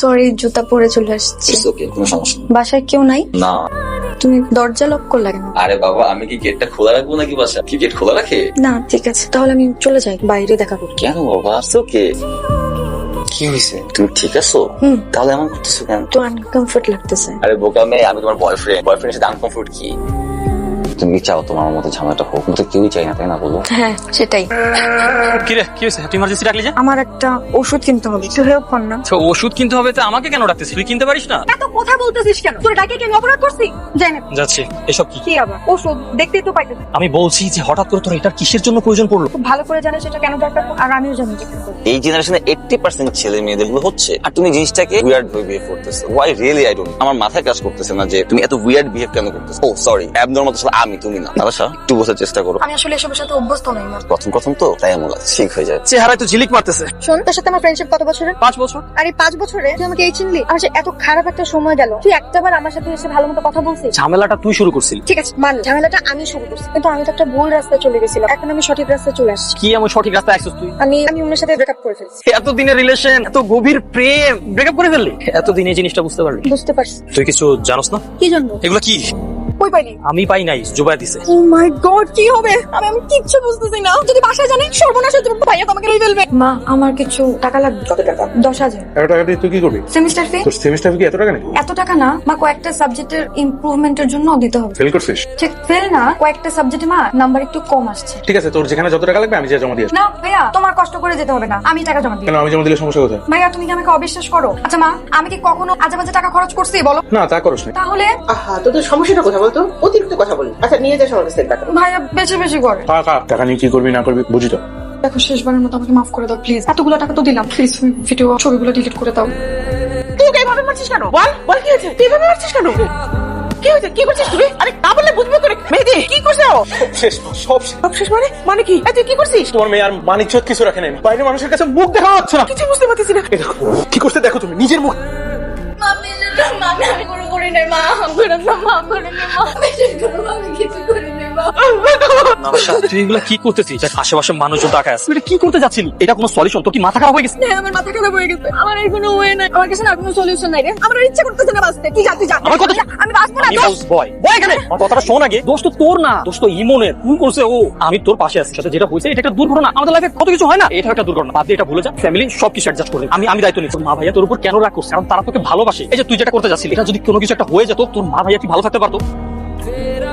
Sorry, জুতা পরে চলে আসছি। ওকে, কোনো সমস্যা নেই। বাসায় কেউ নাই? না। তুমি দরজা লক করলে কেন? আরে বাবা, আমি কি গেটটা খোলা রাখবো নাকি বাসা? কি গেট খোলা রাখে? না ঠিক আছে, তাহলে আমি চলে যাই, বাইরে দেখা করি। কেন বাবা? ওকে। কি হয়েছে? তুমি ঠিক আছো? তাহলে এমন করতেছো কেন? তো আনকমফোর্ট লাগতেছে। আরে বোকা মেয়ে, আমি তোমার বয়ফ্রেন্ড সাথে আনকমফোর্ট কি? তুমি কি চাও তোমার মতো ঝামেলাটা হোক? তো কেউই চাই না, তাই না? বলো। হ্যাঁ সেটাই। কিরে, কি হয়েছে? তুই ইমার্জেন্সি ডাকলি যে? আমার একটা ওষুধ কিনতে হবে, একটু হেল্প কর না। তো ওষুধ কিনতে হবে তো আমাকে কেন ডাকতেছিস? তুই কিনতে পারিস না? এত কথা বলতেছিস কেন? তোর ডাকে কি আমি অপরাধ করছি? জানি না। যাচ্ছি। এসব কি? কি আবার ওষুধ দেখতেই তো পাইতেছি। আমি বলছি যে হঠাৎ করে তোর এটার কিসের জন্য প্রয়োজন পড়লো? খুব ভালো করে জানিস এটা কেন দরকার, আর আমিও জানি এটা কেন দরকার। এই জেনারেশনে 80% ছেলে মেয়েদের গুলো হচ্ছে, আর তুমি জিনিসটাকে উইয়ার্ড ভাবে বিহেভ করতেছো। Why really I don't. আমার মাথায় কাজ করতেছে না যে তুমি এত উইয়ার্ড বিহেভ কেন করতেছো। ও সরি, অ্যাবনর্মাল তো আমি, তুমি না। আচ্ছা একটু বোঝার চেষ্টা করো। আমি আসলে এসবের সাথে অভ্যস্ত নই মা। প্রথম তো তাই এমন লাগছে, ঠিক হয়ে যায়। চেহারায় তো ঝিলিক মারতেছে। শোন, তোর সাথে আমার ফ্রেন্ডশিপ কত বছরের? 5 বছর। আর এই 5 বছরে তুই আমাকে এই চিনলি? আমার যে এত খারাপ একটা সময় গেল, তুই একটাবার আমার সাথে এসে ভালো মতো কথা বলছিস? ঝামেলাটা তুই শুরু করছিলি। ঠিক আছে মান, ঝামেলাটা আমি শুরু করছি, কিন্তু আমি তো একটা ভুল রাস্তায় চলে গেছিলাম। এখন আমি সঠিক রাস্তায় চলে আসছি। কি এমন সঠিক রাস্তায় আসছিস তুই? আমি ওনার সাথে ব্রেকআপ করে ফেলছি। এত দিনের রিলেশন, এত গভীর প্রেম, ব্রেকআপ করে ফেললি? এতদিন এই জিনিসটা বুঝতে পারলি? বুঝতে পারছি। তুই কিছু জানোস না? কি জানবো? এগুলো কি? কই পাইনি? আমি পাই নাই, জুবাই দিছে। ও মাই গড, কি হবে? আমি কিচ্ছু বুঝতেছি না। যদি বাসায় জানে, সর্বনাশ হয়ে যাবে। ভাইয়া তোমাকে রেই ফেলবে। মা, আমার কিছু টাকা লাগবে। কত টাকা? 10,000। এত টাকা দিয়ে তুই কি করবি? Semester fee. তোর সেমিস্টার কি এত টাকা নেই? এত টাকা না মা, কয়েকটা সাবজেক্টের ইমপ্রুভমেন্টের জন্য দিতে হবে। ফেল করছিস? ঠিক ফেল না, কয়েকটা সাবজেক্টে মা নাম্বার একটু কম আসছে। ঠিক আছে, তোর যেখানে যত টাকা লাগবে আমি যা জমা দিয়ে আসবো। না ভাইয়া, তোমার কষ্ট করে যেতে হবে না, আমি টাকা জমা দিই। কেন, আমি জমা দিলে সমস্যা কোথায়? ভাইয়া তুমি কি আমাকে অবিশ্বাস করো? আচ্ছা মা, আমি কি কখনো আজেবাজে টাকা খরচ করছি বলো? না, তা করস না। তাহলে আহা, তোদের সমস্যাটা কোথায় বলতো? অতিরিক্ত কথা বলি। আচ্ছা নিয়ে যাস আমার কাছে টাকা। ভাইয়া বেশি বেশি করে। টাকা নিয়ে কি করবি না করবি বুঝি তো। দেখো, শেষবারের মতো আমাকে মাফ করে দাও প্লিজ। এতগুলো টাকা তো দিলাম, প্লিজ ভিডিও ছবিগুলো ডিলিট করে দাও। তুই ওকে এইভাবে মারছিস কেন? বল কি হয়েছে? তুই এইভাবে মারছিস কেন? কি হয়েছে? কি করছিস তুই? আরে না বললে বুঝবে করে। মেহেদি কি করছো? সব শেষ মানে কি? তুই কি করছিস? তোমার মেয়ে আর মানিজ্জত কিছু রাখে নাই, বাইরে মানুষের কাছে মুখ দেখা হচ্ছে না। কিছু বুঝতে পারতেছি না। কি করতে দেখো তুমি নিজের মুখ। আমি কোনো করি নাই মা, আমি কিছু করি নাই মা। তুই এগুলো কি করতেছিস? আশেপাশে মানুষজন তাকায় আছে। তুই এটা কি করতে যাচ্ছিলি? এটা কোনো সলিউশন? তোর কি মাথা খারাপ হয়ে গেছে? হ্যাঁ, আমার মাথা খারাপ হয়ে গেছে। আমার আর কোনো ওয়ে নাই, আমার কাছে না কোনো সলিউশন নাই রে। আমার আর ইচ্ছা করতেছে না বাঁচতে। তুই যা। আমার কথা আমি বাঁচবো না। আমি বয় এখানে। আমার কথাটা শোন আগে। দোষ তো তোর না, দোষ তো ইমনের। তুই করছে ও। আমি তোর পাশে আছি। সাথে যেটা হয়েছে এটা একটা দুর্ঘটনা। আমাদের লাইফে কত কিছু হয় না, এটা একটা দুর্ঘটনা। বাদ দিয়ে এটা ভুলে যা। ফ্যামিলি সবকিছু অ্যাডজাস্ট করে আমি দায়িত্ব নিচ্ছি। মা ভাইয়া তোর উপর কেন রাগ করছে? কারণ তারা তোকে ভালোবাসে। এই যে তুই যেটা করতে যাচ্ছিলি, এটা যদি কোনো কিছু একটা হয়ে যেত, তোর মা ভাইয়া কি ভালো থাকতে পারতো?